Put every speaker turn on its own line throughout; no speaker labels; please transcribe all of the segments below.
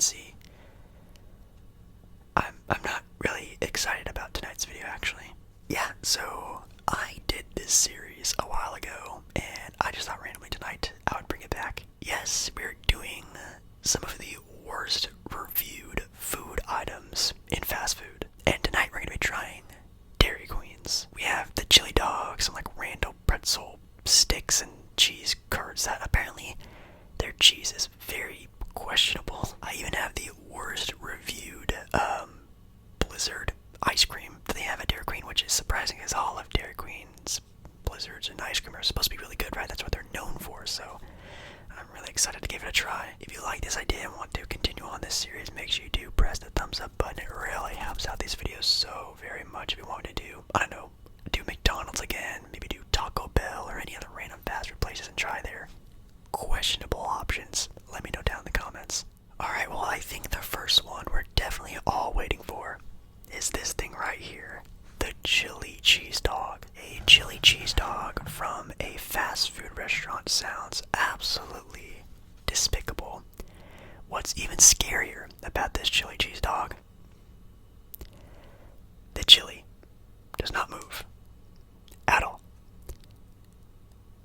see. I'm not really excited about tonight's video, actually. Yeah, so I did this series a while ago, and I just thought randomly tonight I would bring it back. Yes, we're doing some of the worst reviewed food items in fast food. And tonight we're going to be trying Dairy Queens. We have the chili dogs, some like random pretzel sticks and cheese curds that apparently their cheese is very questionable. I even have the worst reviewed Blizzard ice cream that they have at Dairy Queen, which is surprising as all of Dairy Queen's blizzards and ice cream are supposed to be really good, right? That's what they're known for, so I'm really excited to give it a try. If you like this idea and want to continue on this series, make sure you do press the thumbs up button. It really helps out these videos so very much. If you want to do, I don't know, do McDonald's again, maybe do Taco Bell or any other random fast food places and try their questionable options, let me know down in the comments. Alright, well, I think the first one we're definitely all waiting for is this thing right here. The chili cheese dog. A chili cheese dog from a fast food restaurant sounds absolutely despicable. What's even scarier about this chili cheese dog? The chili does not move at all.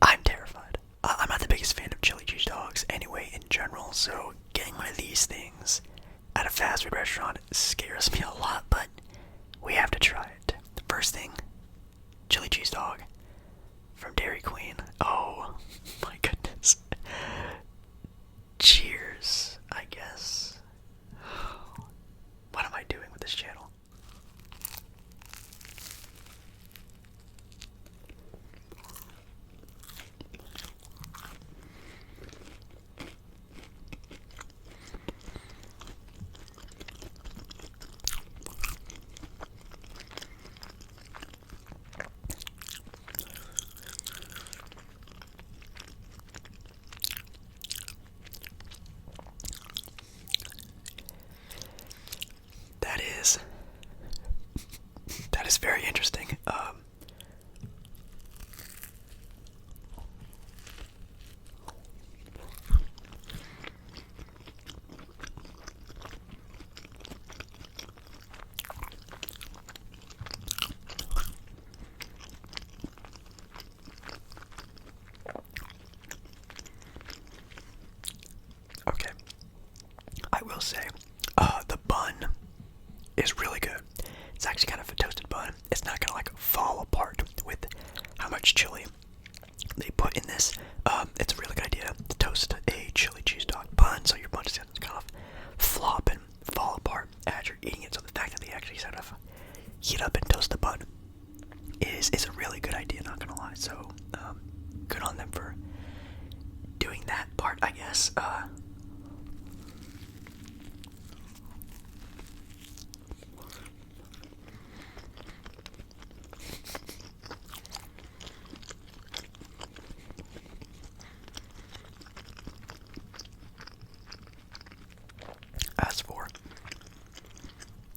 I'm terrified. I'm not the biggest fan of chili cheese dogs anyway in general, so getting one of these things at a fast food restaurant scares me a lot, but we have to try it. The first thing, chili cheese dog from Dairy Queen. Oh my goodness. Cheers, I guess. What am I doing with this channel? That is very interesting. Okay, I will say, the bun is really good. It's actually kind of a toasted bun. It's not gonna like fall apart with how much chili they put in this. It's a really good idea to toast a chili cheese dog bun so your bun doesn't kind of flop and fall apart as you're eating it. So the fact that they actually sort of heat up and toast the bun is a really good idea, not gonna lie. So good on them for doing that part, I guess. As for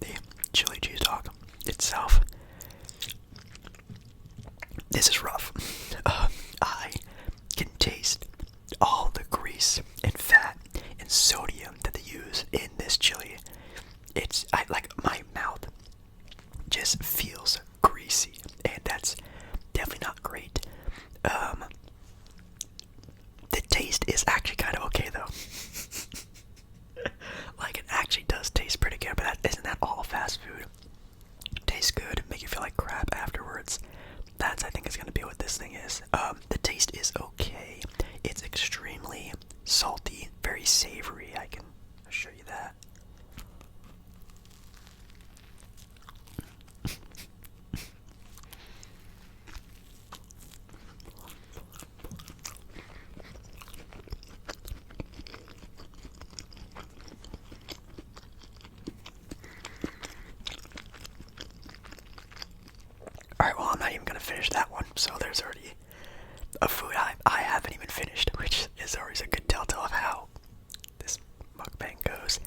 the chili cheese dog itself, this is rough. I can taste all the grease and fat and sodium that they use in this chili. Like my mouth just feels greasy, and that's definitely not great. The taste is actually kind of okay though. Like, it actually does taste pretty good, but isn't that all fast food? Tastes good, make you feel like crap afterwards. That's, I think, is going to be what this thing is. The taste is okay. It's extremely salty, very savory, I can assure you that. Alright, well, I'm not even gonna finish that one, so there's already a food I haven't even finished, which is always a good telltale of how this mukbang goes.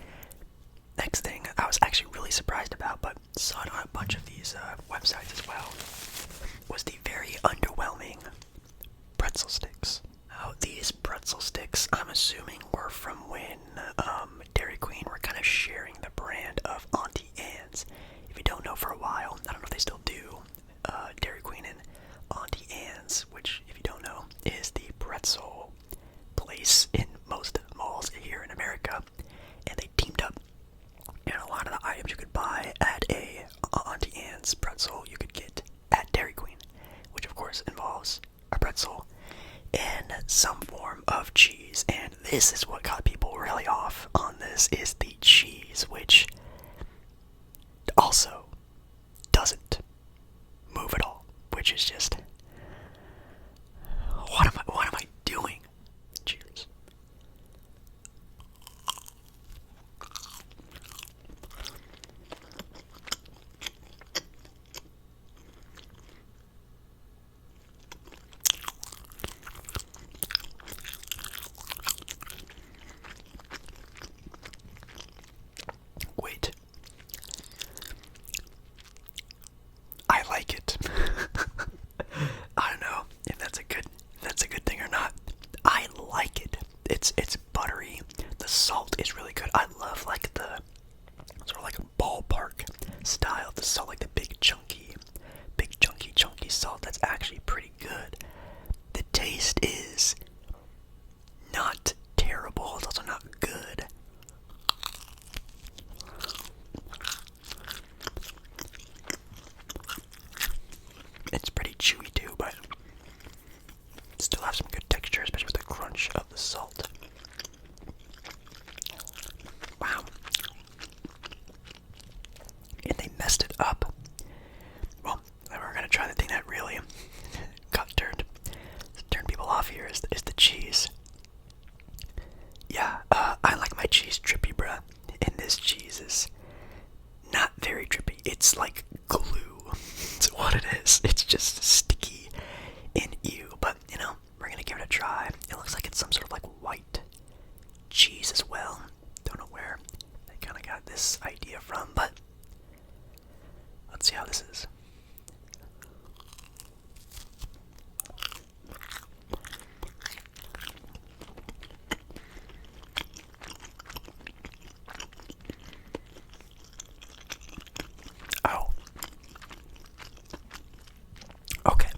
Next thing I was actually really surprised about, but saw it on a bunch of these websites as well, was the very underwhelming pretzel sticks. Now, these pretzel sticks, I'm assuming, were from when Dairy Queen were kind this is what got people really off on this, is the cheese, which also doesn't move at all, which is just, what am I doing? Cheers. Wait. I like it. I don't know if that's a good thing or not. I like it. It's buttery. The salt is really good. I love like the sort of like a ballpark style of the salt, like the big chunky salt. That's actually pretty good. The taste is not terrible. It's also not good. It's pretty chewy too, but still have some good texture, especially with the crunch of the salt. Wow. And they messed it up. Well, we're gonna try the thing that really turned people off here is the cheese. Yeah, I like my cheese drippy, bruh. And this cheese is not very drippy. It's like glue. It's what it is. It's just sticky and ew. But, you know, we're gonna give it a try. It looks like it's some sort of like white cheese as well. Don't know where they kind of got this idea from, but let's see how this is. Oh. Okay.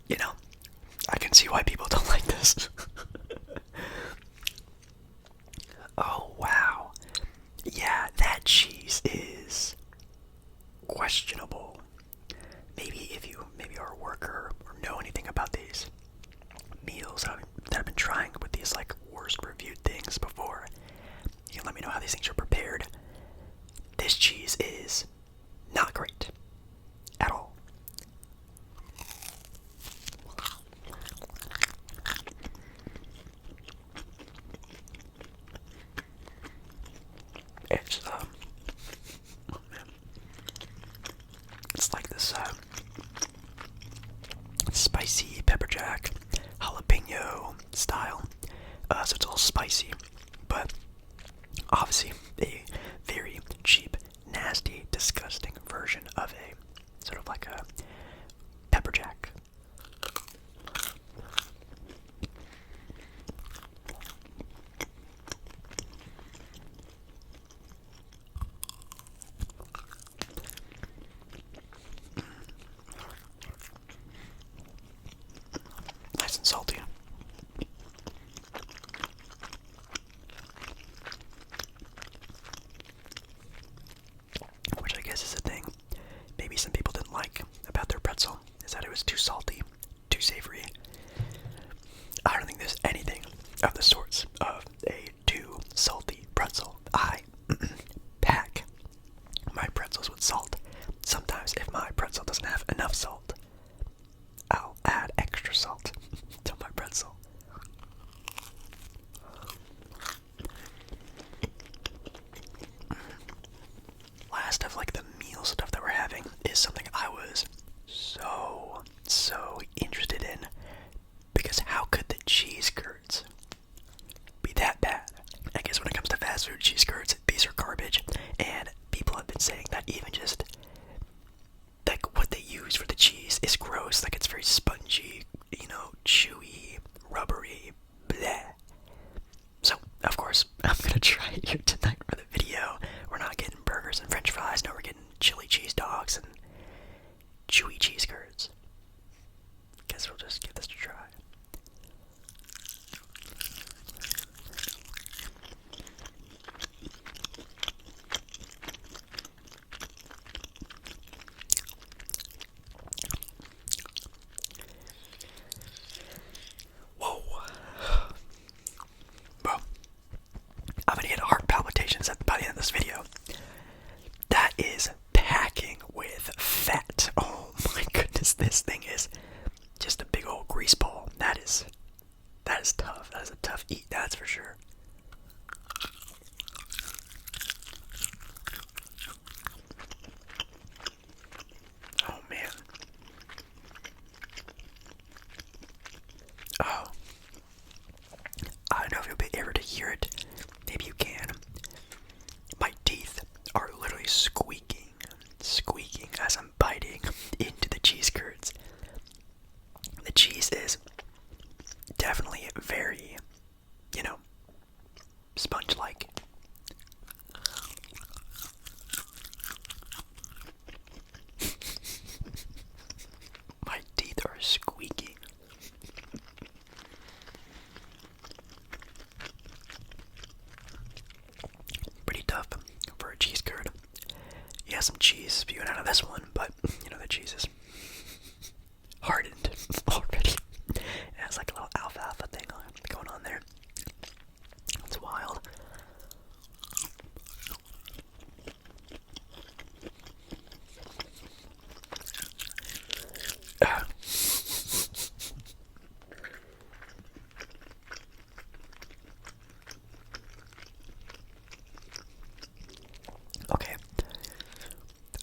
You know, I can see why people don't like this. Oh, wow. Yeah, that cheese is questionable. Maybe if you are a worker or know anything about these meals that I've been trying with these like worst reviewed things before, you can let me know how these things are prepared. This cheese is not great at all. It's oh man, it's like this spicy pepper jack jalapeno style. So it's all spicy, but obviously a very cheap, nasty, disgusting version of a sort of like a pepper jack. Nice and salty. Which I guess is a thing maybe some people didn't like about their pretzel, is that it was too salty, too savory. I don't think there's anything of the sorts of a too salty pretzel. I pack my pretzels with salt. Sometimes if my pretzel doesn't have enough salt, I'll add extra salt to my pretzel. Last of like the meal stuff that we're having is something I was so interested in, because how could the cheese curds be that bad? I guess when it comes to fast food cheese curds, these are garbage, and people have been saying that even just like what they use for the cheese is gross. Like it's very spongy, you know, chewy, rubbery, bleh. So of course I'm gonna try it here tonight for the video. We're not getting burgers and french fries, no, we're getting chili cheese dogs and chewy cheese curds. Guess we'll just give this a try. is packing with fat. Oh my goodness, this thing is just a big old grease ball. That is tough. That is a tough eat, that's for sure. Oh man. Oh. I don't know if you'll be able to hear it. Maybe you can. My teeth are literally squeaking as I'm biting into the cheese curds. The cheese is definitely very, sponge-like. My teeth are squeaking. Pretty tough for a cheese curd. Yeah, some cheese spewing out of this one, but the cheese is hardened already. It has like a little alfalfa thing going on there. It's wild. Okay.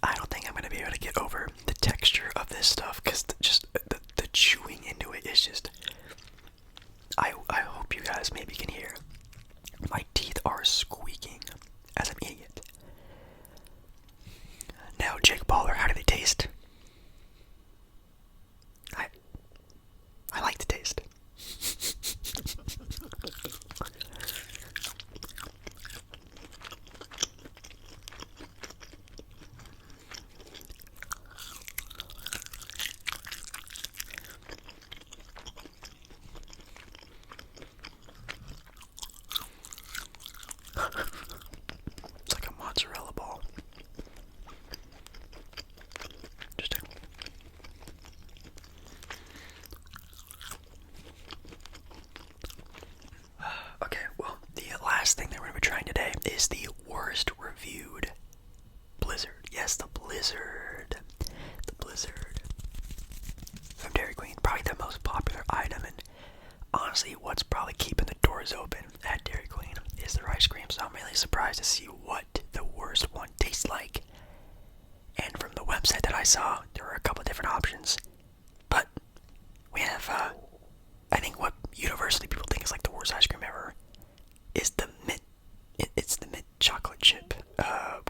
I don't think I'm going to be able to get over the texture of this stuff because just the chewing into it is just... I hope you guys maybe can hear. My teeth are squeaking as I'm eating it. Now, Jake Baller, how do they taste? I like the taste. It's like a mozzarella ball. Interesting. Okay, well, the last thing that we're going to be trying today is the worst reviewed Blizzard. Yes, the Blizzard. The Blizzard. From Dairy Queen. Probably the most popular item, and honestly, what's probably keeping the doors open at Dairy Queen is their ice cream, so I'm really surprised to see what the worst one tastes like. And from the website that I saw, there were a couple different options, but we have, I think what universally people think is like the worst ice cream ever is the mint, it's the mint chocolate chip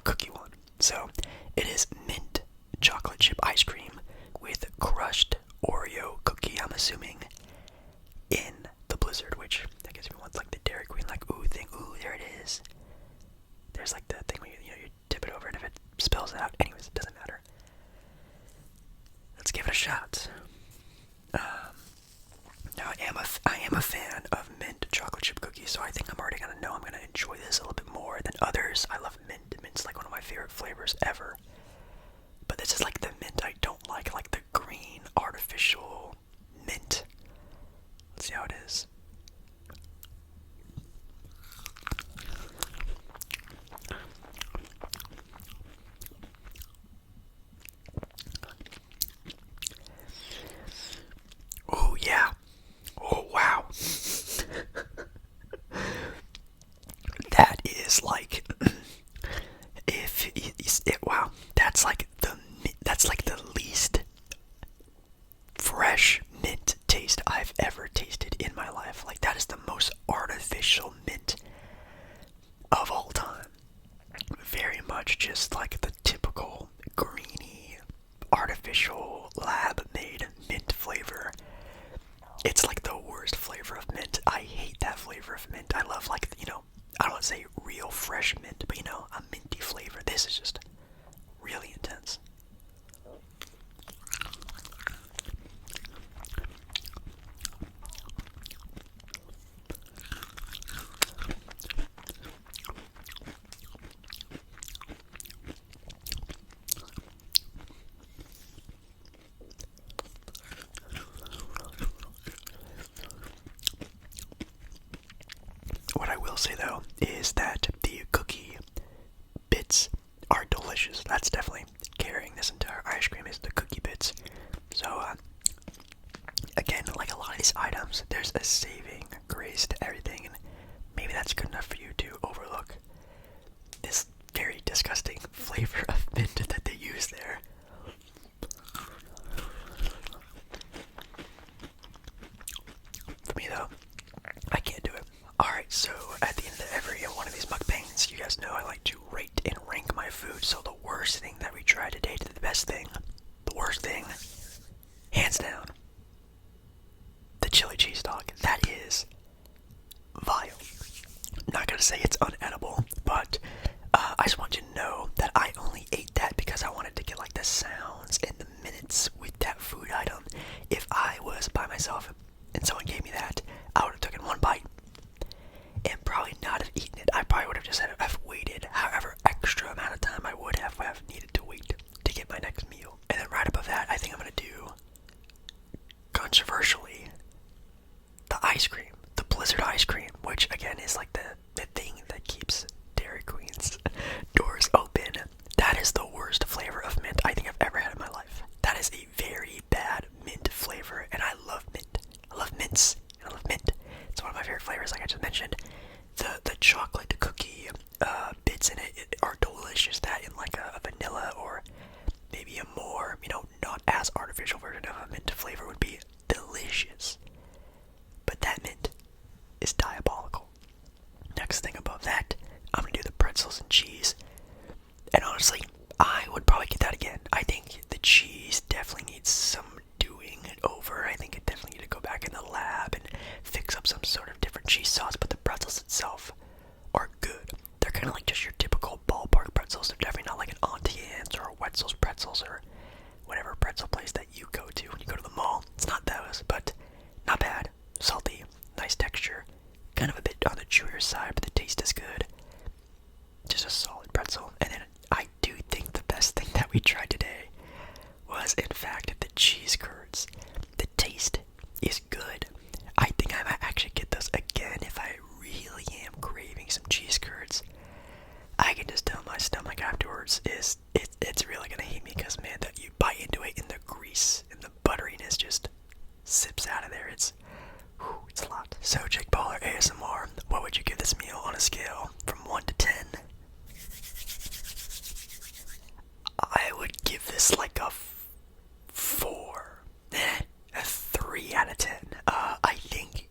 cookie one. So it is mint chocolate chip ice cream with crushed Oreo cookie, I'm assuming, in the Blizzard, which I guess everyone's like the Dairy Queen, like, ooh, thing, ooh, there it is. There's like the thing where you tip it over, and if it spills out, anyways, it doesn't matter. Let's give it a shot. Now I am a fan of mint chocolate chip cookies, so I think I'm already gonna know I'm gonna enjoy this a little bit more than others. I love mint. Mint's like one of my favorite flavors ever. But this is like the mint I don't like the green artificial mint. Let's see how it is. Oh yeah. Oh wow. That is like wow. That's like the least fresh mint taste I've ever tasted in my life. Like, that is the most artificial mint of all time. Very much just like the typical greeny, artificial, lab-made mint flavor. It's like the worst flavor of mint. I hate that flavor of mint. I love, like, I don't want to say real fresh mint, but a minty flavor. This is just really intense. What I will say though is that the cookie bits are delicious. delicious. That's definitely carrying this entire ice cream is the cookie bits. So, again, like a lot of these items, there's a saving grace to everything, and maybe that's good enough for you to overlook this very disgusting flavor of mint that they use there. For me, though, I can't do it. Alright, so at the end of every one of these mukbangs, you guys know I like to rate and rank my food. So the worst thing that we tried today to the best thing, the worst thing, hands down, the chili cheese dog. That is vile. I'm not gonna say it's unedible, but I just want you to know that I only ate that because I wanted to get like the sounds and the minutes with that food item. If I was by myself and someone gave me that, I would have taken one bite and probably not have eaten it. I probably would have just have waited however extra amount of time I would have needed to wait to get my next meal. And then right above that, I think I'm gonna do, controversially, the ice cream, the Blizzard ice cream, which again is like the thing that keeps Dairy Queen's doors open. That is the worst flavor of mint I think I've ever had in my life. That is a very bad mint flavor, and I love mint. I love mints, and I love mint. It's one of my favorite flavors, like I just mentioned. The chocolate, the cookie bits in it are delicious. That in like a vanilla or maybe a more, not as artificial version of a mint flavor would be delicious. But that mint is diabolical. Next thing above that, I'm gonna do the pretzels and cheese. And honestly, I would probably get that again. I think the cheese definitely needs some doing over. I think it definitely needs to go back in the lab and fix up some sort of different cheese sauce. But the pretzels itself are good. They're kind of like just your typical ballpark pretzels. They're definitely not like an Auntie Anne's or a Wetzel's pretzels or whatever pretzel place that you go to when you go to the mall. It's not those, but not bad. Salty, nice texture. Kind of a bit on the chewier side, but the taste is good. Just a solid pretzel. And then I do think the best thing that we tried today was, in fact, the cheese curds. The taste is good. I think I might actually get those again if I really am craving some cheese curds. I can just tell my stomach afterwards it's really gonna hate me because, man, that you bite into it and the grease and the butteriness just sips out of there. It's a lot. So, Jake Baller ASMR, what would you give this meal on a scale from 1 to 10? I would give this like a 4. A 3 out of 10. I think,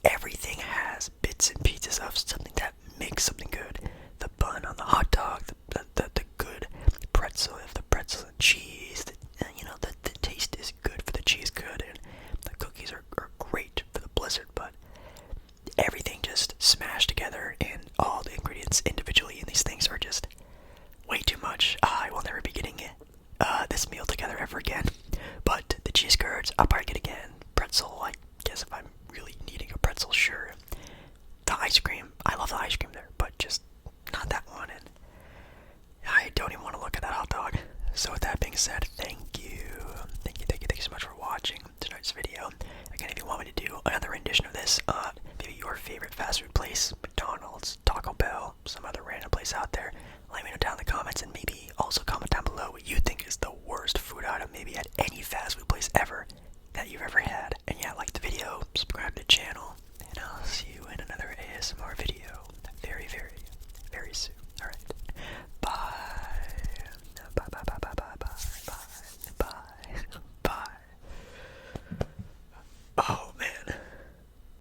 everything has bits and pieces of something that makes something good. The bun on the hot dog, the good pretzel, the pretzel and cheese, the taste is good for the cheese good, and the cookies are great for the Blizzard, but everything just smashed together, and all the ingredients individually in these things are just way too much. I will never be getting this meal together ever again. But the cheese curds, I'll probably get again. Pretzel, I guess if I'm really needing a pretzel, sure. The ice cream, I love the ice cream there, but just not that one, and I don't even want to look at that hot dog. So with that being said, thank you so much for watching tonight's video. Again, if you want me to do another rendition of this, maybe your favorite fast food place, McDonald's, Taco Bell, some other random place out there, let me know down in the comments, and maybe also comment down below what you think is the worst food item maybe at any fast food place ever that you've ever had.